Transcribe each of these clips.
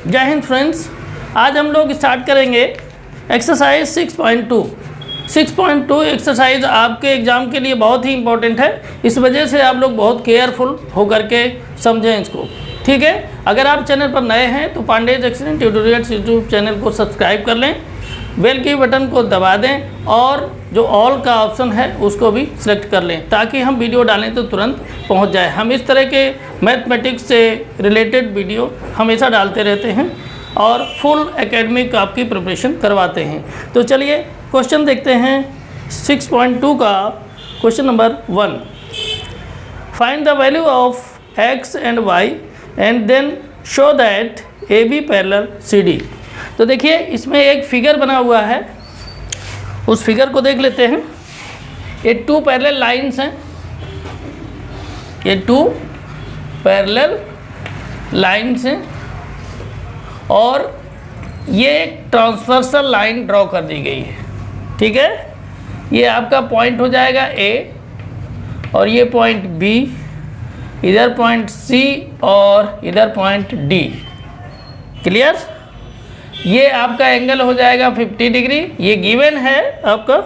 जय हिंद फ्रेंड्स। आज हम लोग स्टार्ट करेंगे एक्सरसाइज 6.2। 6.2 एक्सरसाइज आपके एग्ज़ाम के लिए बहुत ही इंपॉर्टेंट है, इस वजह से आप लोग बहुत केयरफुल होकर के समझें इसको, ठीक है। अगर आप चैनल पर नए हैं तो Pandey's excellent tutorials YouTube channel को सब्सक्राइब कर लें, बेल के बटन को दबा दें और जो ऑल का ऑप्शन है उसको भी सिलेक्ट कर लें ताकि हम वीडियो डालें तो तुरंत पहुंच जाए। हम इस तरह के मैथमेटिक्स से रिलेटेड वीडियो हमेशा डालते रहते हैं और फुल एकेडमिक आपकी प्रिपरेशन करवाते हैं। तो चलिए क्वेश्चन देखते हैं 6.2 का question number 1। Find the value of x and y and then show that AB parallel CD। तो देखिए इसमें एक फिगर बना हुआ है, उस फिगर को देख लेते हैं। ये 2 पैरेलल लाइंस हैं, ये 2 पैरेलल लाइंस हैं और ये एक ट्रांसवर्सल लाइन ड्रॉ कर दी गई है, ठीक है। ये आपका पॉइंट हो जाएगा A और ये पॉइंट B, इधर पॉइंट C और इधर पॉइंट D। क्लियर। ये आपका एंगल हो जाएगा 50 डिग्री, ये गिवन है आपका,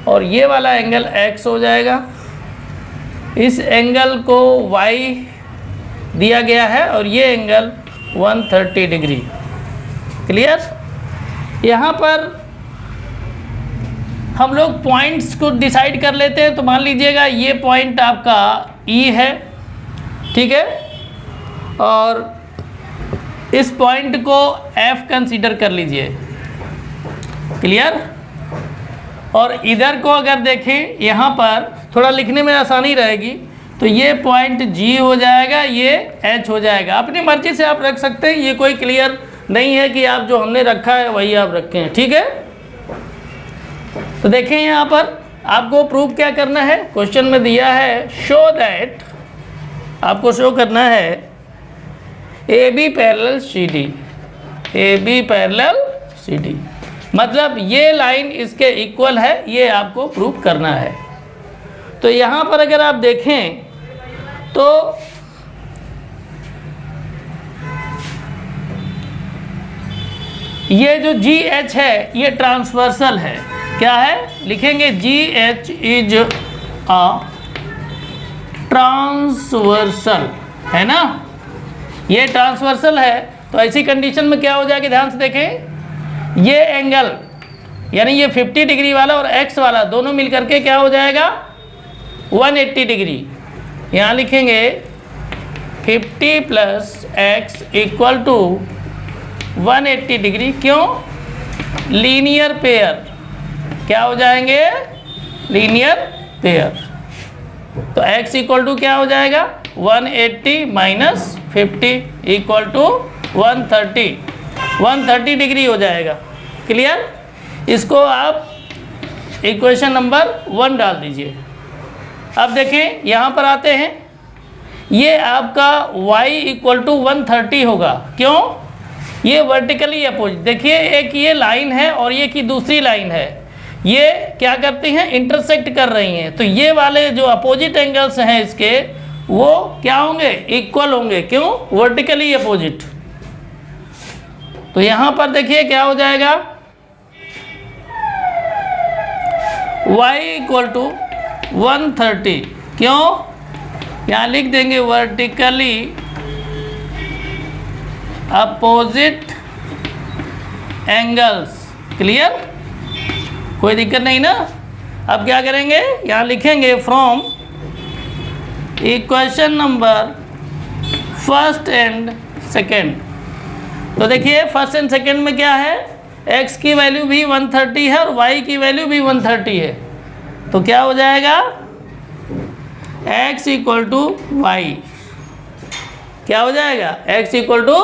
और ये वाला एंगल x हो जाएगा। इस एंगल को y दिया गया है और ये एंगल 130 डिग्री। क्लियर। यहाँ पर हम लोग पॉइंट्स को डिसाइड कर लेते हैं। तो मान लीजिएगा ये पॉइंट आपका E है, ठीक है, और इस पॉइंट को F कंसीडर कर लीजिए। क्लियर। और इधर को अगर देखें, यहाँ पर थोड़ा लिखने में आसानी रहेगी, तो ये पॉइंट G हो जाएगा, ये H हो जाएगा। अपनी मर्जी से आप रख सकते हैं, ये कोई क्लियर नहीं है कि आप जो हमने रखा है वही आप रखें, ठीक है। तो देखें यहाँ पर आपको प्रूव क्या करना है, क्वेश्चन में दिया है शो दैट, आपको शो करना है AB parallel CD। AB parallel CD मतलब ये लाइन इसके इक्वल है, ये आपको प्रूव करना है। तो यहाँ पर अगर आप देखें तो ये जो GH है ये ट्रांसवर्सल है। क्या है, लिखेंगे GH इज अ ट्रांसवर्सल, है ना, ये ट्रांसवर्सल है। तो ऐसी कंडीशन में क्या हो जाएगी, ध्यान से देखें, ये एंगल यानी ये 50 डिग्री वाला और x वाला दोनों मिल करके क्या हो जाएगा 180 डिग्री। यहाँ लिखेंगे 50 plus x equal to 180 degree. क्यों, लीनियर पेयर, क्या हो जाएंगे, लीनियर पेयर। तो x इक्वल टू क्या हो जाएगा 180 माइनस 50 इक्वल टू 130 डिग्री हो जाएगा। क्लियर। इसको आप इक्वेशन नंबर 1 डाल दीजिए। अब देखें यहाँ पर आते हैं, ये आपका y इक्वल टू 130 होगा। क्यों, ये वर्टिकली अपोजिट, देखिए एक ये लाइन है और ये की दूसरी लाइन है, ये क्या करती हैं, इंटरसेक्ट कर रही हैं। तो ये वाले जो अपोजिट एंगल्स हैं इसके वो क्या होंगे, इक्वल होंगे। क्यों, वर्टिकली अपोजिट। तो यहाँ पर देखिए क्या हो जाएगा, y इक्वल टू 130। क्यों, यहाँ लिख देंगे वर्टिकली अपोजिट एंगल्स। क्लियर, कोई दिक्कत नहीं ना। अब क्या करेंगे, यहाँ लिखेंगे from equation number first and second. तो देखिए फर्स्ट एंड सेकेंड में क्या है, x की वैल्यू भी 130 है और y की वैल्यू भी 130 है। तो क्या हो जाएगा, x इक्वल टू वाई, क्या हो जाएगा, x इक्वल टू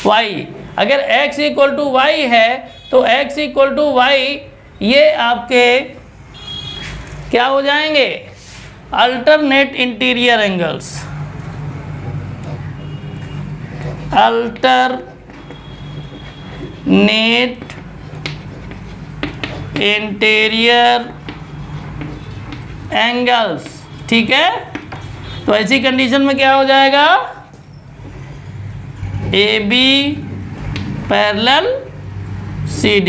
वाई। अगर x इक्वल टू वाई है तो x इक्वल टू वाई ये आपके क्या हो जाएंगे, alternate interior angles, alternate interior angles, ठीक है। तो ऐसी कंडीशन में क्या हो जाएगा, AB पैरेलल CD,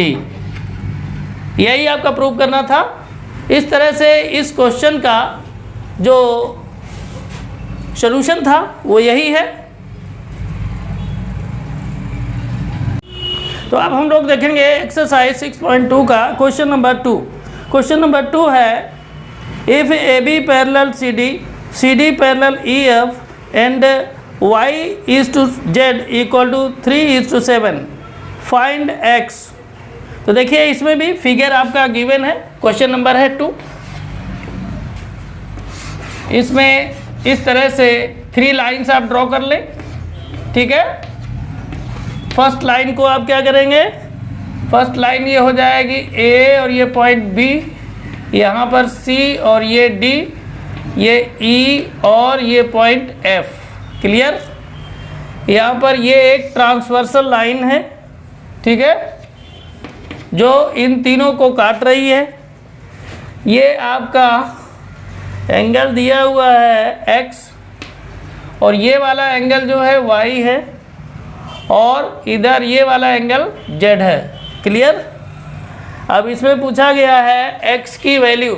यही आपका प्रूव करना था। इस तरह से इस क्वेश्चन का जो सॉल्यूशन था वो यही है। तो अब हम लोग देखेंगे एक्सरसाइज 6.2 का क्वेश्चन नंबर 2। क्वेश्चन नंबर 2 है if AB parallel CD parallel EF and Y is to Z equal to 3:7 find X। तो देखिए इसमें भी फिगर आपका गिवन है, क्वेश्चन नंबर है 2। इसमें इस तरह से 3 लाइन्स आप ड्रॉ कर लें, ठीक है। फर्स्ट लाइन को आप क्या करेंगे, फर्स्ट लाइन ये हो जाएगी A और ये पॉइंट B, यहाँ पर C और ये D, ये E और ये पॉइंट F। क्लियर। यहाँ पर ये एक ट्रांसवर्सल लाइन है, ठीक है, जो इन तीनों को काट रही है। ये आपका एंगल दिया हुआ है X और ये वाला एंगल जो है Y है और इधर ये वाला एंगल Z है। क्लियर। अब इसमें पूछा गया है X की वैल्यू,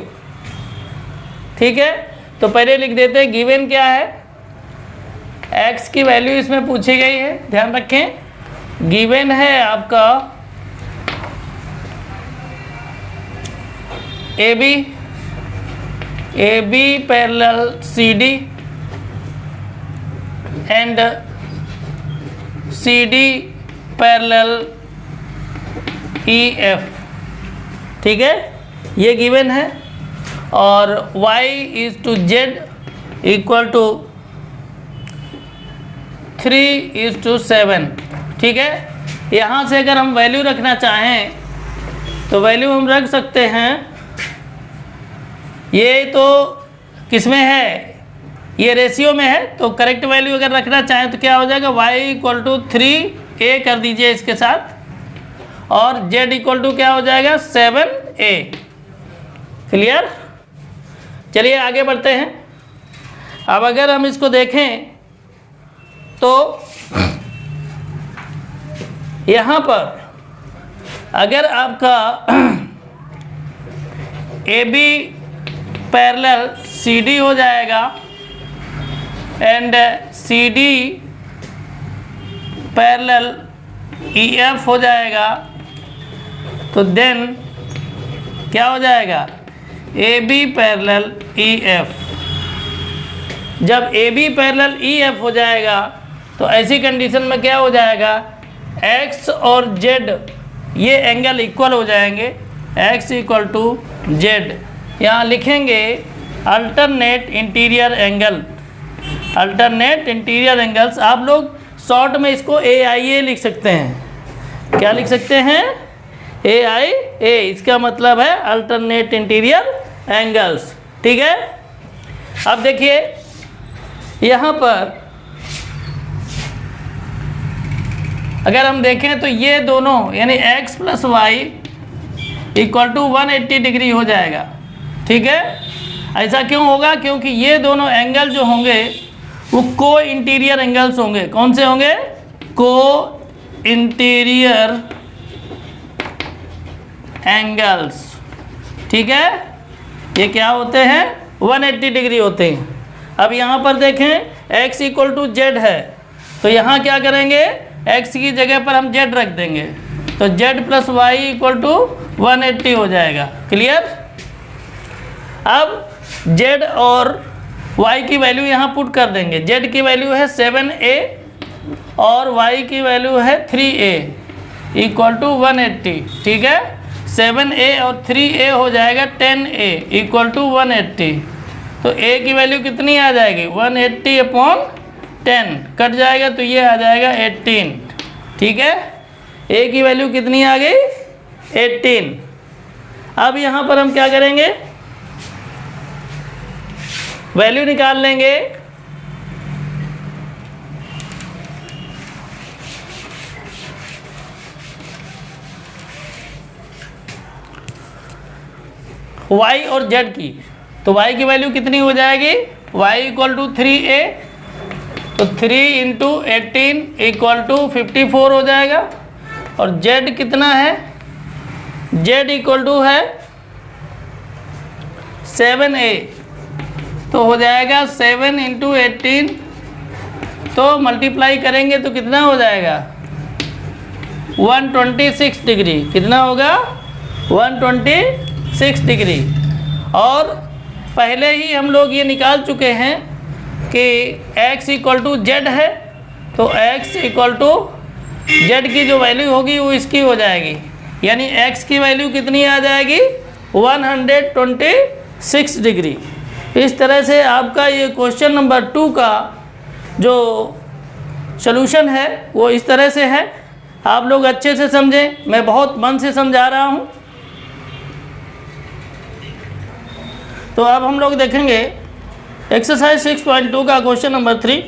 ठीक है। तो पहले लिख देते हैं गिवन क्या है, X की वैल्यू इसमें पूछी गई है, ध्यान रखें। गिवन है आपका AB parallel CD and CD parallel EF, ठीक है, ये गिवन है। और Y is to Z equal to 3:7, ठीक है। यहाँ से अगर हम वैल्यू रखना चाहें तो वैल्यू हम रख सकते हैं। ये तो किस में है, ये रेशियो में है, तो करेक्ट वैल्यू अगर रखना चाहें तो क्या हो जाएगा, y इक्वल टू 3a कर दीजिए इसके साथ और z इक्वल टू क्या हो जाएगा 7a। क्लियर। चलिए आगे बढ़ते हैं। अब अगर हम इसको देखें तो यहाँ पर अगर आपका AB पैरेलल CD हो जाएगा एंड CD पैरेलल EF हो जाएगा तो देन क्या हो जाएगा, AB पैरेलल EF। जब AB पैरेलल EF हो जाएगा तो ऐसी कंडीशन में क्या हो जाएगा, X और Z ये एंगल इक्वल हो जाएंगे, X इक्वल टू Z। यहाँ लिखेंगे alternate interior angle, alternate interior angles. आप लोग शॉर्ट में इसको AIA लिख सकते हैं। क्या लिख सकते हैं, AIA। इसका मतलब है अल्टरनेट इंटीरियर एंगल्स, ठीक है। अब देखिए यहाँ पर अगर हम देखें तो ये दोनों यानी x plus y equal to 180 degree हो जाएगा, ठीक है। ऐसा क्यों होगा, क्योंकि ये दोनों एंगल जो होंगे वो को इंटीरियर एंगल्स होंगे। कौन से होंगे, को इंटीरियर एंगल्स, ठीक है। ये क्या होते हैं, 180 डिग्री होते हैं। अब यहाँ पर देखें x इक्वल टू Z है तो यहाँ क्या करेंगे, x की जगह पर हम Z रख देंगे तो Z plus y equal to 180 हो जाएगा। क्लियर। अब Z और y की वैल्यू यहाँ पुट कर देंगे। Z की वैल्यू है 7a और y की वैल्यू है 3a इक्वल टू 180, ठीक है। 7a और 3a हो जाएगा 10a इक्वल टू 180। तो a की वैल्यू कितनी आ जाएगी, 180 अपॉन 10 कट जाएगा तो ये आ जाएगा 18, ठीक है। a की वैल्यू कितनी आ गई, 18। अब यहाँ पर हम क्या करेंगे, वैल्यू निकाल लेंगे। y और z की, तो y की वैल्यू कितनी हो जाएगी, y इक्वल टू 3a, तो 3 इंटू 18 इक्वल टू 54 हो जाएगा। और जेड कितना है, जेड इक्वल टू है 7a, तो हो जाएगा 7 इंटू 18, तो मल्टीप्लाई करेंगे तो कितना हो जाएगा 126 डिग्री। कितना होगा 126 डिग्री। और पहले ही हम लोग ये निकाल चुके हैं कि x इक्वल टू जेड है, तो x इक्वल टू जेड की जो वैल्यू होगी वो इसकी हो जाएगी, यानी x की वैल्यू कितनी आ जाएगी 126 डिग्री। इस तरह से आपका ये क्वेश्चन नंबर 2 का जो सॉल्यूशन है वो इस तरह से है। आप लोग अच्छे से समझें, मैं बहुत मन से समझा रहा हूँ। तो अब हम लोग देखेंगे एक्सरसाइज 6.2 का क्वेश्चन नंबर 3।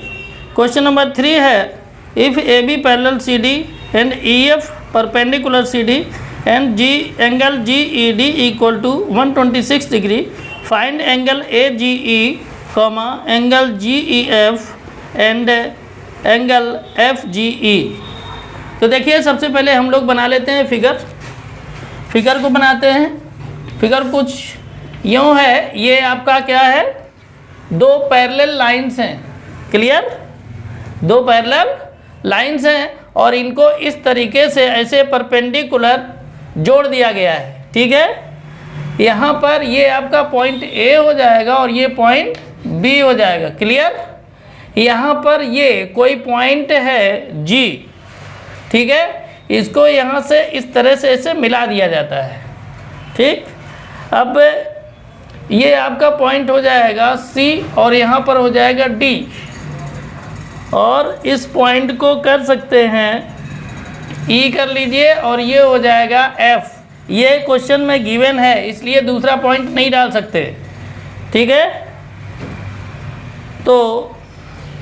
क्वेश्चन नंबर 3 है if A B parallel C D and E F perpendicular C D and G angle G E D equal to 126 degree, find angle A G E comma angle G E F and angle F G E. तो देखिए सबसे पहले हम लोग बना लेते हैं figure को बनाते हैं। फिगर कुछ यूँ है, ये आपका क्या है, दो पैरेलल लाइंस हैं, क्लियर, दो पैरेलल लाइंस हैं और इनको इस तरीके से ऐसे परपेंडिकुलर जोड़ दिया गया है, ठीक है। यहाँ पर ये आपका पॉइंट ए हो जाएगा और ये पॉइंट बी हो जाएगा, क्लियर। यहाँ पर ये कोई पॉइंट है जी, ठीक है, इसको यहाँ से इस तरह से ऐसे मिला दिया जाता है, ठीक। अब ये आपका पॉइंट हो जाएगा सी और यहाँ पर हो जाएगा डी, और इस पॉइंट को कर सकते हैं ई कर लीजिए और ये हो जाएगा एफ। ये क्वेश्चन में गिवन है इसलिए दूसरा पॉइंट नहीं डाल सकते, ठीक है। तो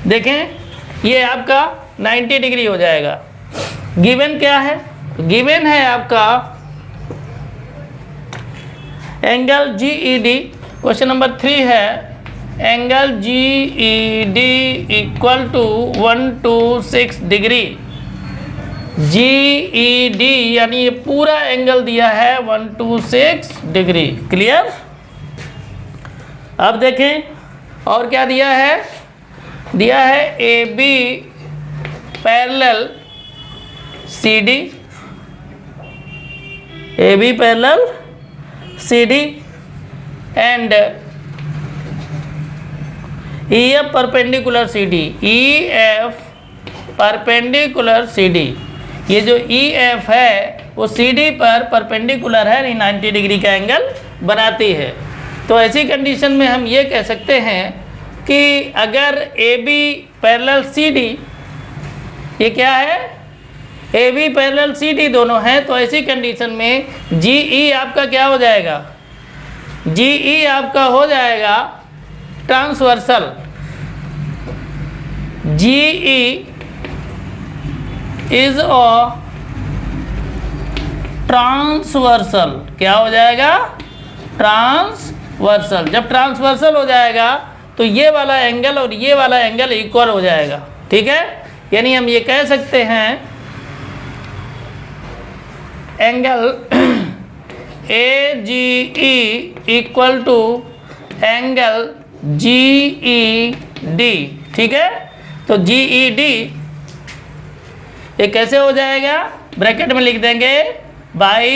देखें ये आपका 90 डिग्री हो जाएगा। गिवन क्या है, गिवन है आपका angle G E D. Question number 3 है angle G E D equal to 126 degree. G E D यानी ये पूरा एंगल दिया है 126 डिग्री, क्लियर। अब देखें और क्या दिया है, दिया है A B parallel C D, A B parallel C D and E F perpendicular C D, E F perpendicular C D. ये जो ई एफ है वो सी डी पर परपेंडिकुलर है, 90 डिग्री का एंगल बनाती है। तो ऐसी कंडीशन में हम ये कह सकते हैं कि अगर A B parallel C D, ये क्या है, A B parallel C D दोनों हैं, तो ऐसी कंडीशन में जी ई आपका क्या हो जाएगा, जी ई आपका हो जाएगा transversal. G E is a transversal, क्या हो जाएगा, ट्रांसवर्सल। जब ट्रांसवर्सल हो जाएगा तो ये वाला एंगल और ये वाला एंगल इक्वल हो जाएगा, ठीक है। यानी हम ये कह सकते हैं angle A G E equal to angle G E D, ठीक है। तो जी ई डी ये कैसे हो जाएगा, ब्रैकेट में लिख देंगे by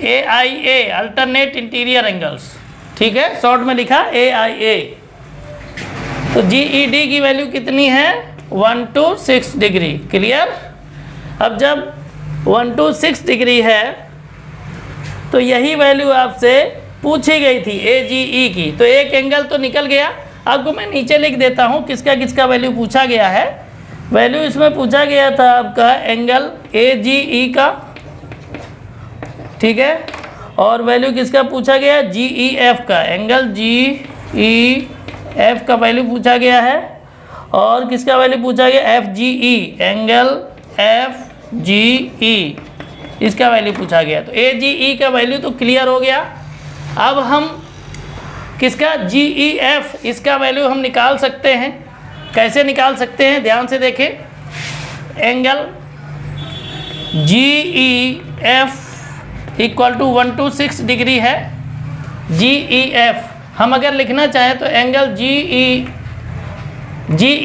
A I A, alternate interior angles, ठीक है, शॉर्ट में लिखा ए आई ए। तो जी ई डी की वैल्यू कितनी है 126 डिग्री, क्लियर। अब जब 126 डिग्री है तो यही वैल्यू आपसे पूछी गई थी ए जी ई की, तो एक एंगल तो निकल गया। आपको मैं नीचे लिख देता हूँ किसका किसका वैल्यू पूछा गया है। वैल्यू इसमें पूछा गया था आपका एंगल ए जी ई का, ठीक है, और वैल्यू किसका पूछा गया, जी ई एफ का, एंगल जी ई एफ का वैल्यू पूछा गया है, और किसका वैल्यू पूछा गया, एफ जी ई, एंगल एफ जी ई, इसका वैल्यू पूछा गया। तो ए जी ई का वैल्यू तो क्लियर हो गया। अब हम किसका, जी ई एफ, इसका वैल्यू हम निकाल सकते हैं। कैसे निकाल सकते हैं, ध्यान से देखें। Angle G E F equal to 126 degree है। जी ई एफ हम अगर लिखना चाहें तो एंगल जी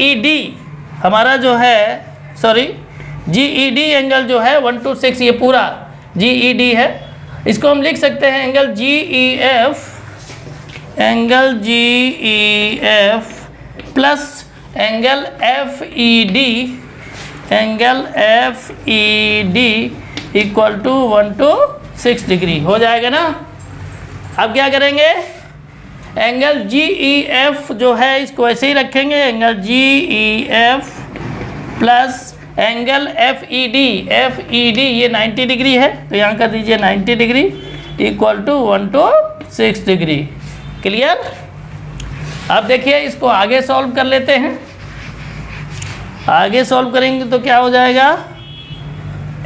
ई डी हमारा जो है, सॉरी जी ई डी एंगल जो है 126, ये पूरा जी ई डी है। इसको हम लिख सकते हैं angle G E F plus angle F E D equal to 126 degree हो जाएगा ना। अब क्या करेंगे, एंगल जी ई एफ जो है इसको ऐसे ही रखेंगे, angle G E F plus angle F E D ये 90 डिग्री है तो यहाँ कर दीजिए 90 degree equal to 126 degree. Clear. अब देखिए इसको आगे सॉल्व कर लेते हैं। आगे सॉल्व करेंगे तो क्या हो जाएगा,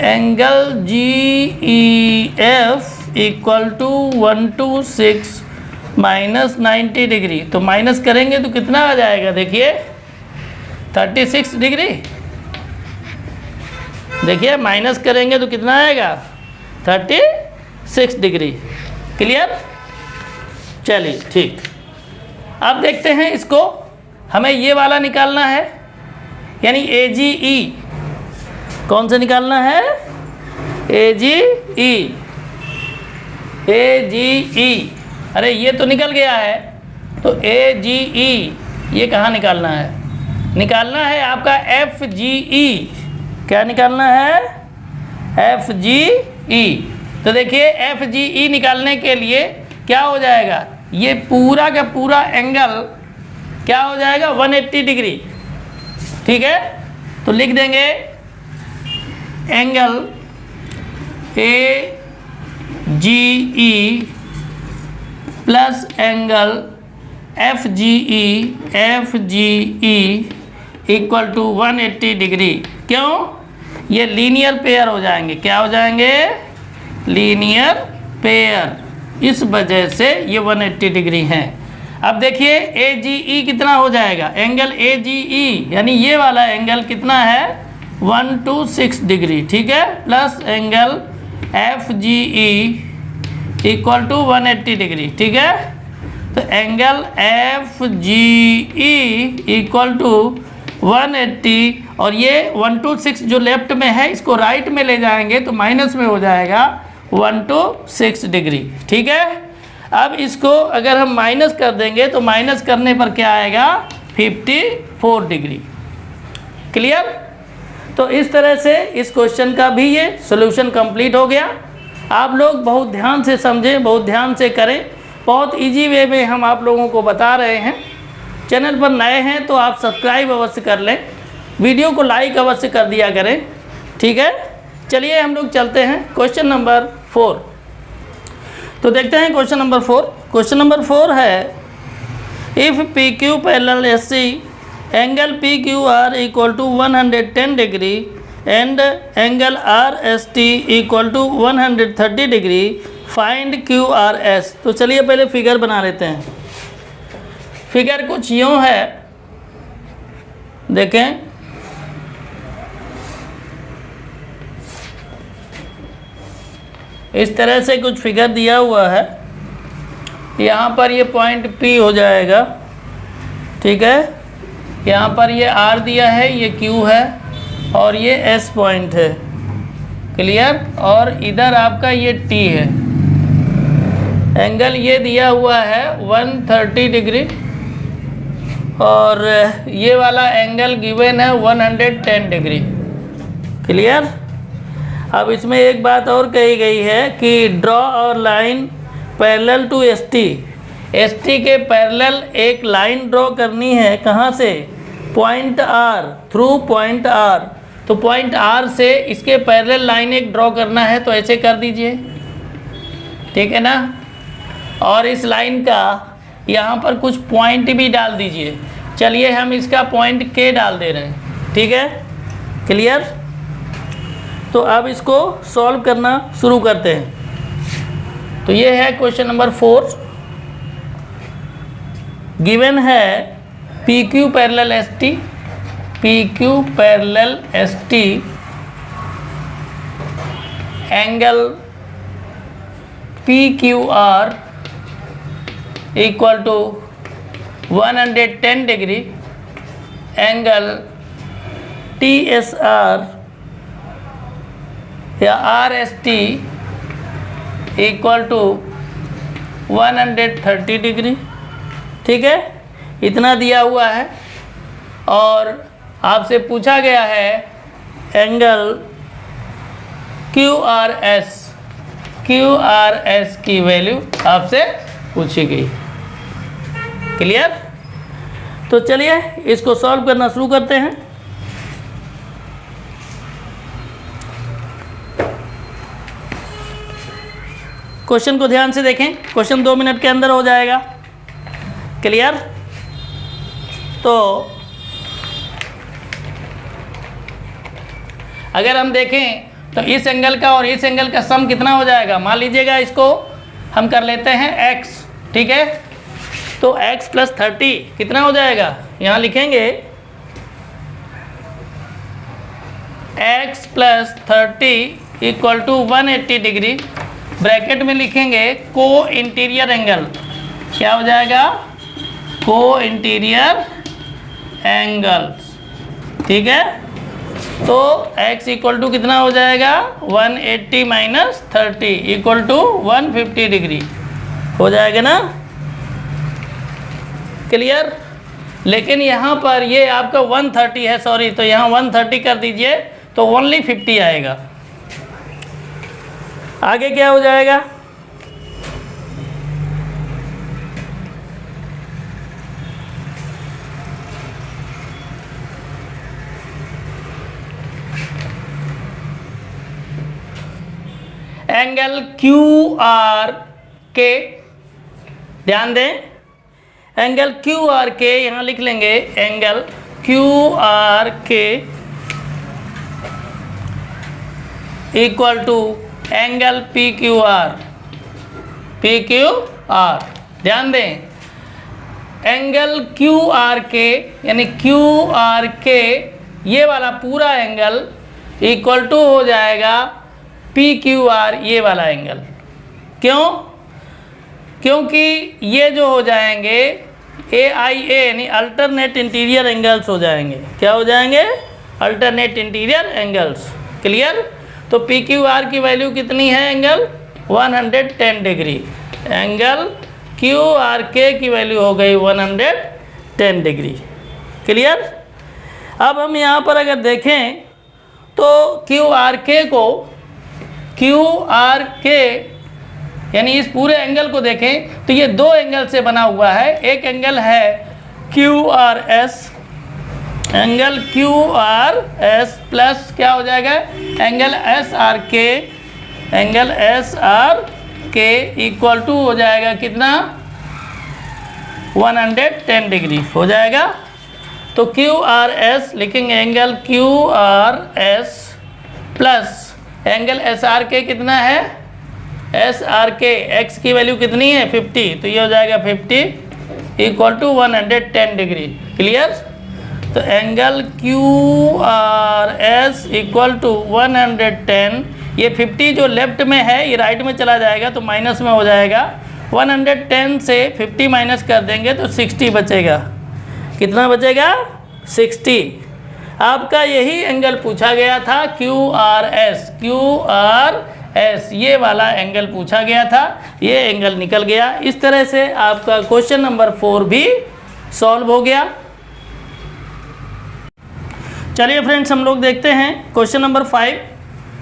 angle G E F equal to 126 minus 90 degree, तो माइनस करेंगे तो कितना आ जाएगा, देखिए 36 डिग्री। देखिए माइनस करेंगे तो कितना आएगा, 36 डिग्री। क्लियर। चलिए ठीक। अब देखते हैं इसको, हमें ये वाला निकालना है, यानी ए जी ई। कौन सा निकालना है, ए जी ई। अरे ये तो निकल गया है, तो ए जी ई ये कहाँ निकालना है, निकालना है आपका एफ जी ई। क्या निकालना है, एफ जी ई। तो देखिए एफ जी ई निकालने के लिए क्या हो जाएगा, ये पूरा का पूरा एंगल क्या हो जाएगा 180 डिग्री। ठीक है, तो लिख देंगे angle A G E plus angle F G E equal to 180 degree. क्यों, ये लीनियर पेयर हो जाएंगे। क्या हो जाएंगे, लीनियर पेयर, इस वजह से ये 180 डिग्री हैं। अब देखिए ए जी ई कितना हो जाएगा, एंगल ए जी ई यानी ये वाला एंगल कितना है 126 डिग्री। ठीक है, plus angle F G E equal to 180 degree. ठीक है, तो angle F G E equal to 180 और ये 126 जो लेफ्ट में है इसको राइट में ले जाएंगे तो माइनस में हो जाएगा 126 डिग्री। ठीक है, अब इसको अगर हम माइनस कर देंगे तो माइनस करने पर क्या आएगा 54 डिग्री। क्लियर। तो इस तरह से इस क्वेश्चन का भी ये सॉल्यूशन कंप्लीट हो गया। आप लोग बहुत ध्यान से समझें, बहुत ध्यान से करें, बहुत इजी वे में हम आप लोगों को बता रहे हैं। चैनल पर नए हैं तो आप सब्सक्राइब अवश्य कर लें, वीडियो को लाइक अवश्य कर दिया करें। ठीक है, चलिए हम लोग चलते हैं क्वेश्चन नंबर 4। तो देखते हैं क्वेश्चन नंबर 4। क्वेश्चन नंबर 4 है, if P Q parallel S C angle P Q R equal to 110 degree and angle R S T equal to 130 degree, find Q R S. तो चलिए पहले figure बना लेते हैं। फिगर कुछ यूँ है, देखें इस तरह से कुछ फिगर दिया हुआ है। यहाँ पर ये पॉइंट P हो जाएगा। ठीक है, यहाँ पर ये R दिया है, ये Q है और ये S पॉइंट है। क्लियर। और इधर आपका ये T है। एंगल ये दिया हुआ है 130 डिग्री और ये वाला एंगल गिवन है 110 डिग्री। क्लियर। अब इसमें एक बात और कही गई है कि ड्रॉ और line parallel to S T के पैरेलल एक लाइन ड्रॉ करनी है। कहाँ से, point R, through point R। तो पॉइंट R से इसके पैरेलल लाइन एक ड्रॉ करना है, तो ऐसे कर दीजिए। ठीक है ना। और इस लाइन का यहाँ पर कुछ पॉइंट भी डाल दीजिए। चलिए हम इसका पॉइंट K डाल दे रहे हैं। ठीक है, क्लियर। तो अब इसको सॉल्व करना शुरू करते हैं। तो ये है क्वेश्चन नंबर 4। गिवन है P Q parallel S T angle PQR equal to 110 degree, angle TSR या RST इक्वल टू 130 डिग्री। ठीक है, इतना दिया हुआ है और आपसे पूछा गया है एंगल QRS की वैल्यू आपसे पूछी गई। क्लियर? तो चलिए इसको सॉल्व करना शुरू करते हैं। क्वेश्चन को ध्यान से देखें, क्वेश्चन 2 मिनट के अंदर हो जाएगा। क्लियर? तो अगर हम देखें तो इस एंगल का और इस एंगल का सम कितना हो जाएगा, मान लीजिएगा इसको हम कर लेते हैं x। ठीक है, तो x प्लस 30 कितना हो जाएगा, यहाँ लिखेंगे x plus 30 equal to 180 degree, bracket में लिखेंगे को इंटीरियर एंगल। क्या हो जाएगा, को इंटीरियर एंगल्स। ठीक है, तो x इक्वल टू कितना हो जाएगा, 180 माइनस 30 इक्वल टू 150 डिग्री हो जाएगा ना। क्लियर? लेकिन यहाँ पर ये आपका 130 है, सॉरी, तो यहाँ 130 कर दीजिए तो ओनली 50 आएगा। आगे क्या हो जाएगा, एंगल QRK, ध्यान दें, एंगल QRK यहाँ लिख लेंगे, angle QRK equal to angle PQR। ध्यान दें, एंगल QRK यानी QRK ये वाला पूरा एंगल इक्वल टू हो जाएगा PQR ये वाला एंगल। क्यों? क्योंकि ये जो हो जाएंगे AIA यानी अल्टरनेट इंटीरियर एंगल्स हो जाएंगे। क्या हो जाएंगे, अल्टरनेट इंटीरियर एंगल्स। क्लियर? तो PQR की वैल्यू कितनी है, एंगल 110 डिग्री, एंगल QRK की वैल्यू हो गई 110 डिग्री। क्लियर? अब हम यहाँ पर अगर देखें तो QRK यानी इस पूरे एंगल को देखें तो ये दो एंगल से बना हुआ है। एक एंगल है QRS, एंगल QRS प्लस क्या हो जाएगा, angle SRK, angle SRK equal to हो जाएगा कितना, 110 डिग्री हो जाएगा। तो QRS लिखेंगे, angle QRS plus angle SRK कितना है, SRK x की वैल्यू कितनी है 50, तो ये हो जाएगा 50 इक्वल टू 110 डिग्री। क्लियर? तो एंगल QRS इक्वल टू 110, ये 50 जो लेफ्ट में है ये राइट में चला जाएगा तो माइनस में हो जाएगा। 110 से 50 माइनस कर देंगे तो 60 बचेगा। कितना बचेगा, 60। आपका यही एंगल पूछा गया था, QRS ये वाला एंगल पूछा गया था, ये एंगल निकल गया। इस तरह से आपका क्वेश्चन नंबर 4 भी सॉल्व हो गया। चलिए फ्रेंड्स, हम लोग देखते हैं क्वेश्चन नंबर 5।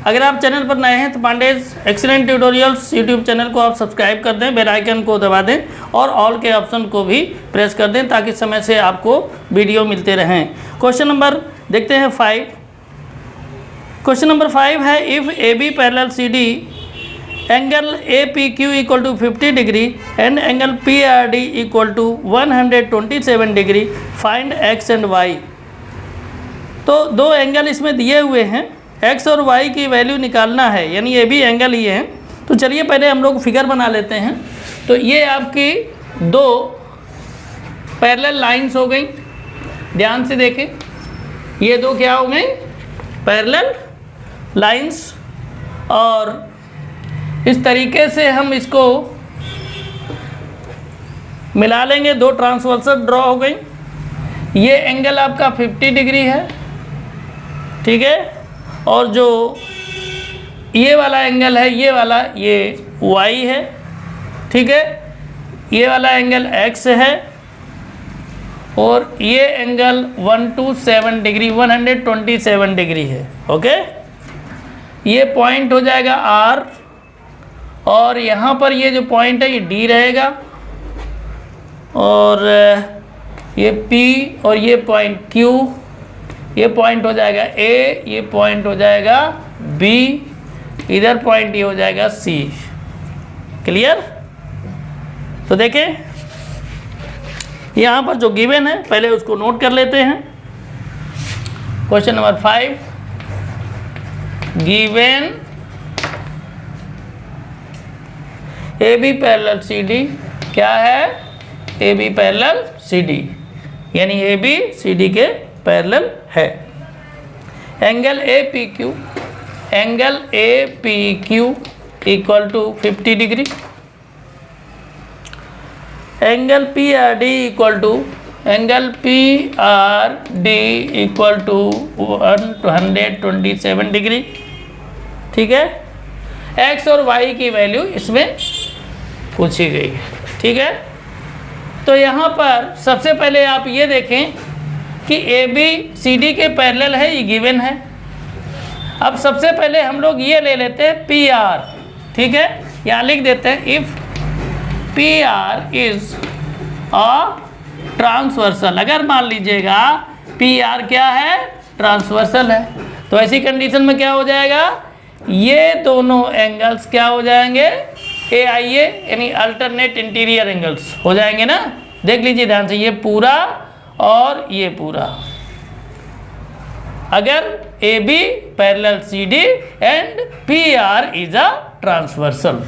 अगर आप चैनल पर नए हैं तो Pandey's excellent tutorials YouTube channel को आप सब्सक्राइब कर दें, बेल आइकन को दबा दें और ऑल के ऑप्शन को भी प्रेस कर दें ताकि समय से आपको वीडियो मिलते रहें। क्वेश्चन नंबर देखते हैं 5। क्वेश्चन नंबर 5 है, if AB parallel CD angle APQ equal to 50 degree and angle PRD equal to 127 degree, find X and Y। तो दो एंगल इसमें दिए हुए हैं, x और y की वैल्यू निकालना है, यानी ये भी एंगल ही है। तो चलिए पहले हम लोग फिगर बना लेते हैं। तो ये आपकी दो पैरेलल लाइंस हो गई, ध्यान से देखें, ये दो क्या हो गई, पैरेलल लाइंस। और इस तरीके से हम इसको मिला लेंगे। दो ट्रांसवर्सल ड्रॉ हो गई। ये एंगल आपका 50 डिग्री है, ठीक है, और जो ये वाला एंगल है, ये वाला ये y है, ठीक है, ये वाला एंगल x है, और ये एंगल 127 डिग्री 127 डिग्री है। ओके, ये पॉइंट हो जाएगा R, और यहाँ पर ये जो पॉइंट है ये D रहेगा, और ये P और ये पॉइंट Q, ये पॉइंट हो जाएगा A, ये पॉइंट हो जाएगा B, इधर पॉइंट ये हो जाएगा C। क्लियर? तो देखें यहाँ पर जो गिवन है पहले उसको नोट कर लेते हैं। Question number 5, given AB parallel CD क्या है? AB पैरेलल CD, यानी AB CD के पैरेलल है। Angle APQ, angle APQ equal to 50 degree, angle PRD equal to angle PRD equal to 127 degree, ठीक है। x और y की वैल्यू इसमें पूछी गई है, ठीक है। तो यहाँ पर सबसे पहले आप ये देखें कि ABCD के पैरेलल है, ये गिवन है। अब सबसे पहले हम लोग ये ले लेते हैं PR, ठीक है, यहाँ लिख देते हैं if PR is a transversal. अगर मान लीजिएगा PR क्या है? ट्रांसवर्सल है, तो ऐसी कंडीशन में क्या हो जाएगा? ये दोनों एंगल्स क्या हो जाएंगे? AIA यानी अल्टरनेट इंटीरियर एंगल्स हो जाएंगे ना। देख लीजिए ध्यान से, ये पूरा और ये पूरा। अगर AB parallel CD and PR is a transversal,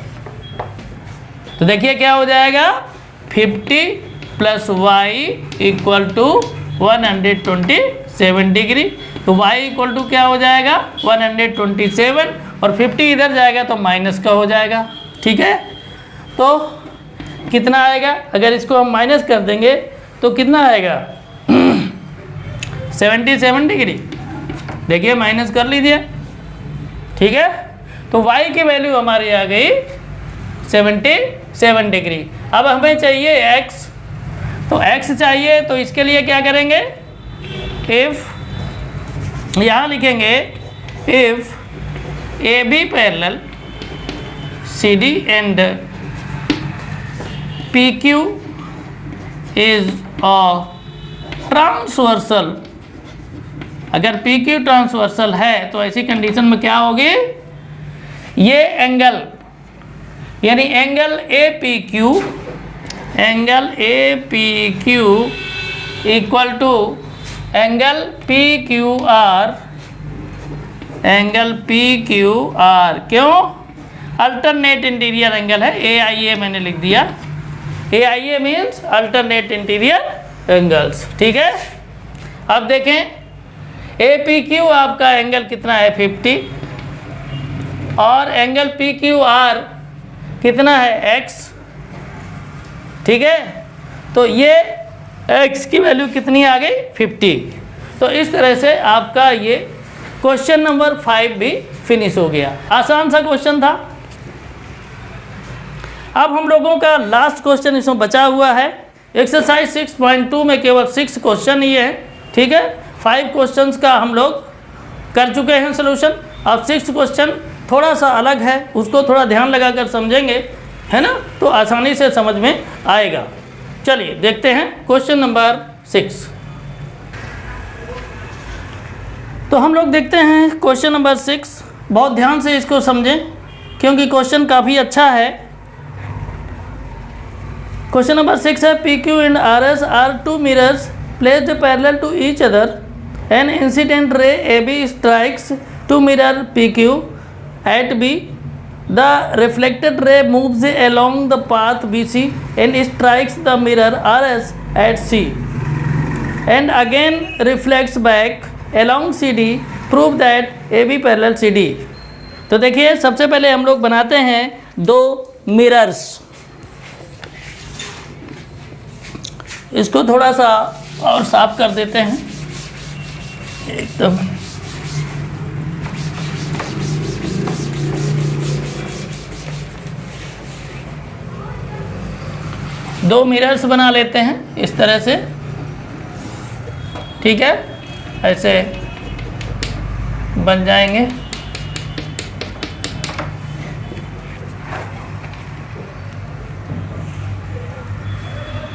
तो देखिए क्या हो जाएगा? 50 plus y equal to 127 degree. तो y इक्वल टू क्या हो जाएगा? 127, और 50 इधर जाएगा तो माइनस का हो जाएगा, ठीक है। तो कितना आएगा? अगर इसको हम माइनस कर देंगे तो कितना आएगा? 77 डिग्री। देखिए माइनस कर लीजिए, ठीक है। तो y की वैल्यू हमारी आ गई 77 डिग्री। अब हमें चाहिए x, तो x चाहिए, तो इसके लिए क्या करेंगे? इफ़, यहाँ लिखेंगे if AB parallel CD and PQ is a transversal. अगर PQ ट्रांसवर्सल है तो ऐसी कंडीशन में क्या होगी? ये एंगल यानी angle APQ, angle APQ equal to angle PQR, angle PQR। क्यों? अल्टरनेट इंटीरियर एंगल है, AIA मैंने लिख दिया। AIA means alternate interior angles, ठीक है। अब देखें APQ आपका एंगल कितना है? 50, और एंगल PQR कितना है? x, ठीक है। तो ये x की वैल्यू कितनी आ गई? 50। तो इस तरह से आपका ये क्वेश्चन नंबर 5 भी फिनिश हो गया। आसान सा क्वेश्चन था। अब हम लोगों का लास्ट क्वेश्चन इसमें बचा हुआ है। एक्सरसाइज 6.2 में केवल 6 क्वेश्चन ही है, ठीक है। 5 क्वेश्चंस का हम लोग कर चुके हैं सोल्यूशन। अब 6 क्वेश्चन थोड़ा सा अलग है, उसको थोड़ा ध्यान लगाकर समझेंगे, है ना, तो आसानी से समझ में आएगा। चलिए देखते हैं क्वेश्चन नंबर 6। तो हम लोग देखते हैं क्वेश्चन नंबर 6। बहुत ध्यान से इसको समझें क्योंकि क्वेश्चन काफ़ी अच्छा है। क्वेश्चन नंबर 6 है PQ and RS are two mirrors placed parallel to each other. An incident ray AB strikes to mirror PQ at B. The reflected ray moves along the path BC and strikes the mirror RS at C, and again reflects back along CD. Prove that AB parallel CD. तो देखिए सबसे पहले हम लोग बनाते हैं 2 mirrors. इसको थोड़ा सा और साफ कर देते हैं एकदम। दो मिरर्स बना लेते हैं इस तरह से, ठीक है, ऐसे बन जाएंगे।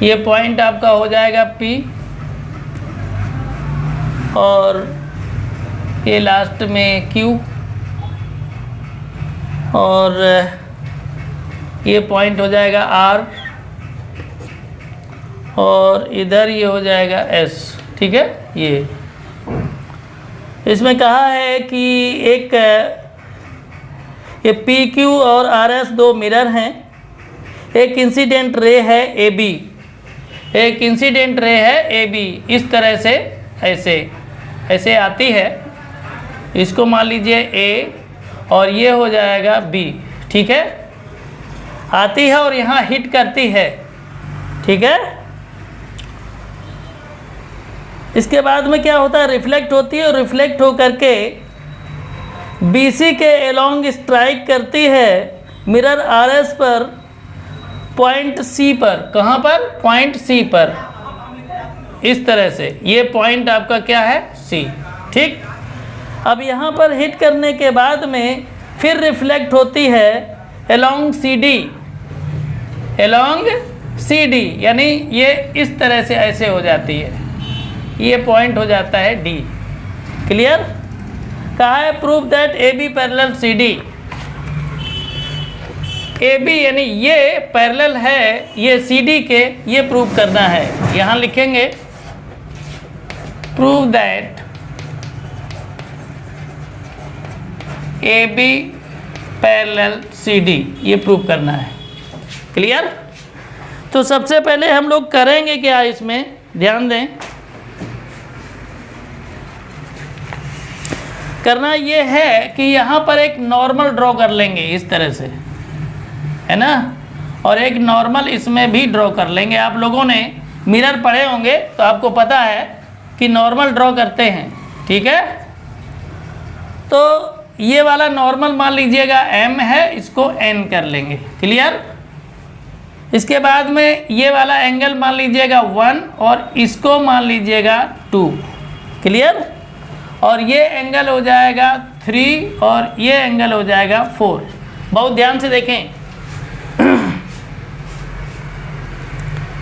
ये पॉइंट आपका हो जाएगा P और ये लास्ट में Q और ये पॉइंट हो जाएगा R और इधर ये हो जाएगा S, ठीक है। ये इसमें कहा है कि एक ये PQ और RS 2 मिरर हैं। एक इंसिडेंट रे है AB, एक इंसिडेंट रे है AB। इस तरह से ऐसे ऐसे आती है, इसको मान लीजिए A और ये हो जाएगा B, ठीक है। आती है और यहाँ हिट करती है, ठीक है। इसके बाद में क्या होता है, रिफ्लेक्ट होती है और रिफ्लेक्ट हो करके BC के एलोंग स्ट्राइक करती है मिरर RS पर पॉइंट C पर। कहाँ पर? पॉइंट C पर। इस तरह से ये पॉइंट आपका क्या है? C, ठीक। अब यहाँ पर हिट करने के बाद में फिर रिफ्लेक्ट होती है एलोंग CD, एलोंग CD, यानी ये इस तरह से ऐसे हो जाती है, ये पॉइंट हो जाता है D। क्लियर? कहा है prove that AB parallel CD। AB यानी ये पैरेलल है ये CD के, ये प्रूव करना है। यहाँ लिखेंगे prove that AB parallel CD, ये प्रूव करना है। क्लियर? तो सबसे पहले हम लोग करेंगे क्या, इसमें ध्यान दें। करना ये है कि यहाँ पर एक नॉर्मल ड्रॉ कर लेंगे इस तरह से, है ना, और एक नॉर्मल इसमें भी ड्रॉ कर लेंगे। आप लोगों ने मिरर पढ़े होंगे तो आपको पता है कि नॉर्मल ड्रॉ करते हैं, ठीक है। तो ये वाला नॉर्मल मान लीजिएगा M है, इसको N कर लेंगे। क्लियर? इसके बाद में ये वाला एंगल मान लीजिएगा 1 और इसको मान लीजिएगा 2। क्लियर? और ये एंगल हो जाएगा 3 और ये एंगल हो जाएगा 4। बहुत ध्यान से देखें,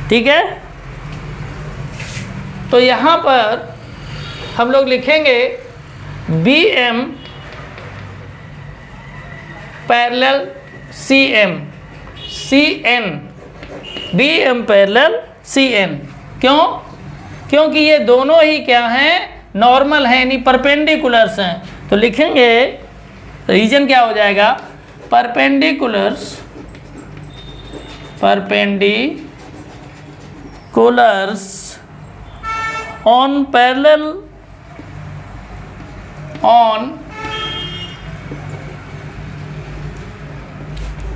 ठीक है। तो यहाँ पर हम लोग लिखेंगे BM parallel CM, CN, BM parallel CN। क्यों? क्योंकि ये दोनों ही क्या हैं, नॉर्मल हैं, यानी परपेंडिकुलर्स हैं। तो लिखेंगे रीजन क्या हो जाएगा, perpendiculars, perpendiculars on parallel, on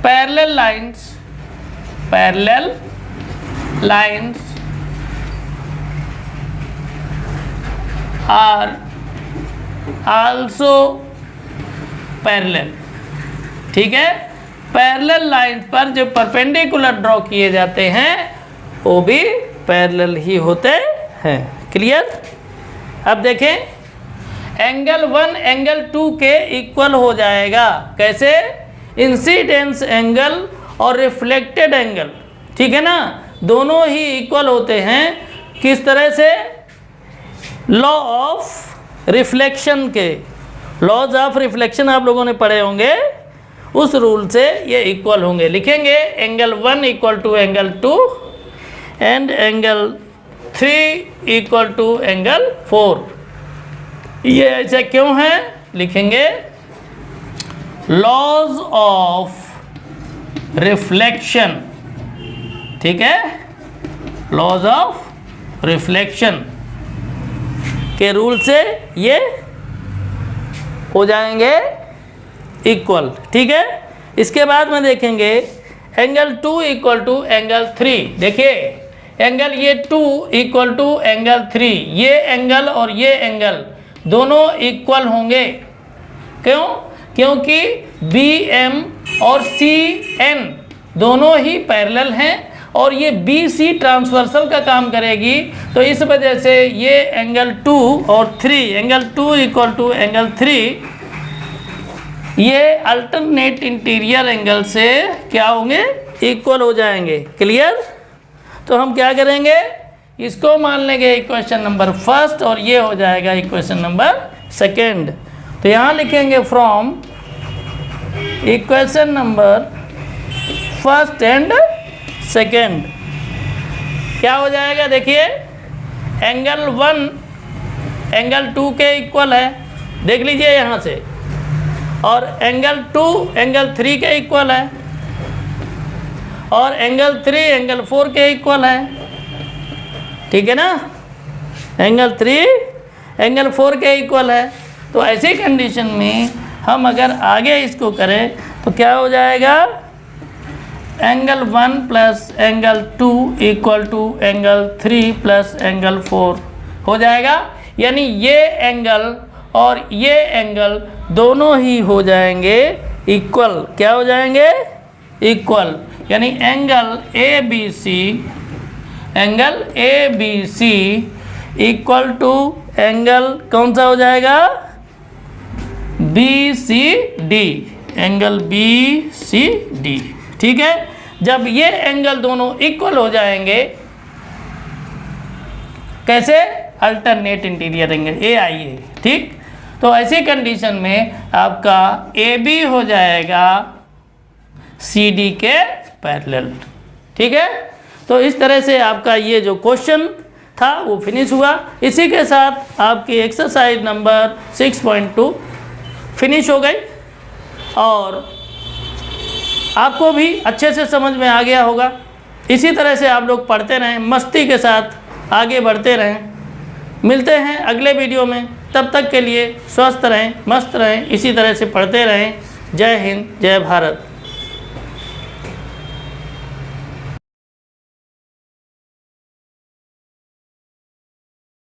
parallel lines, parallel lines are also parallel, ठीक है। पैरेलल लाइंस पर जो परपेंडिकुलर ड्रॉ किए जाते हैं वो भी पैरेलल ही होते हैं। क्लियर? अब देखें एंगल 1 एंगल 2 के इक्वल हो जाएगा। कैसे? इंसिडेंस एंगल और रिफ्लेक्टेड एंगल, ठीक है ना, दोनों ही इक्वल होते हैं। किस तरह से? लॉ ऑफ रिफ्लेक्शन के, लॉज ऑफ रिफ्लेक्शन आप लोगों ने पढ़े होंगे, उस रूल से ये इक्वल होंगे। लिखेंगे angle 1 equal to angle 2 and angle 3 equal to angle 4। ये ऐसा क्यों है? लिखेंगे लॉज ऑफ रिफ्लेक्शन, ठीक है, लॉज ऑफ रिफ्लेक्शन के रूल से ये हो जाएंगे इक्वल, ठीक है। इसके बाद में देखेंगे एंगल 2 इक्वल टू एंगल 3। देखिए एंगल ये 2 इक्वल टू एंगल 3, ये एंगल और ये एंगल दोनों इक्वल होंगे। क्यों? क्योंकि BM और CN दोनों ही पैरेलल हैं और ये BC ट्रांसवर्सल का काम करेगी, तो इस वजह से ये एंगल 2 और 3, एंगल 2 इक्वल टू एंगल 3, ये अल्टरनेट इंटीरियर एंगल से क्या होंगे? इक्वल हो जाएंगे। क्लियर? तो हम क्या करेंगे, इसको मान लेंगे इक्वेशन नंबर फर्स्ट और ये हो जाएगा इक्वेशन नंबर सेकेंड। तो यहाँ लिखेंगे from equation number first and second क्या हो जाएगा? देखिए एंगल 1 एंगल 2 के इक्वल है, देख लीजिए यहाँ से, और एंगल 2 एंगल 3 के इक्वल है, और एंगल 3 एंगल 4 के इक्वल है, ठीक है ना। एंगल 3 एंगल 4 के इक्वल है। तो ऐसी कंडीशन में हम अगर आगे इसको करें तो क्या हो जाएगा? Angle 1 plus angle 2 equal to angle 3 plus angle 4 हो जाएगा। यानी ये एंगल और ये एंगल दोनों ही हो जाएंगे इक्वल। क्या हो जाएंगे? इक्वल। यानी angle A B C equal to angle कौन सा हो जाएगा? BCD, एंगल BCD, ठीक है। जब ये एंगल दोनों इक्वल हो जाएंगे, कैसे? अल्टरनेट इंटीरियर एंगल AIA, ठीक। तो ऐसी कंडीशन में आपका AB हो जाएगा CD के पैरेलल, ठीक है। तो इस तरह से आपका ये जो क्वेश्चन था वो फिनिश हुआ। इसी के साथ आपकी एक्सरसाइज नंबर 6.2 फिनिश हो गई और आपको भी अच्छे से समझ में आ गया होगा। इसी तरह से आप लोग पढ़ते रहें, मस्ती के साथ आगे बढ़ते रहें। मिलते हैं अगले वीडियो में, तब तक के लिए स्वस्थ रहें, मस्त रहें, इसी तरह से पढ़ते रहें। जय हिंद, जय भारत।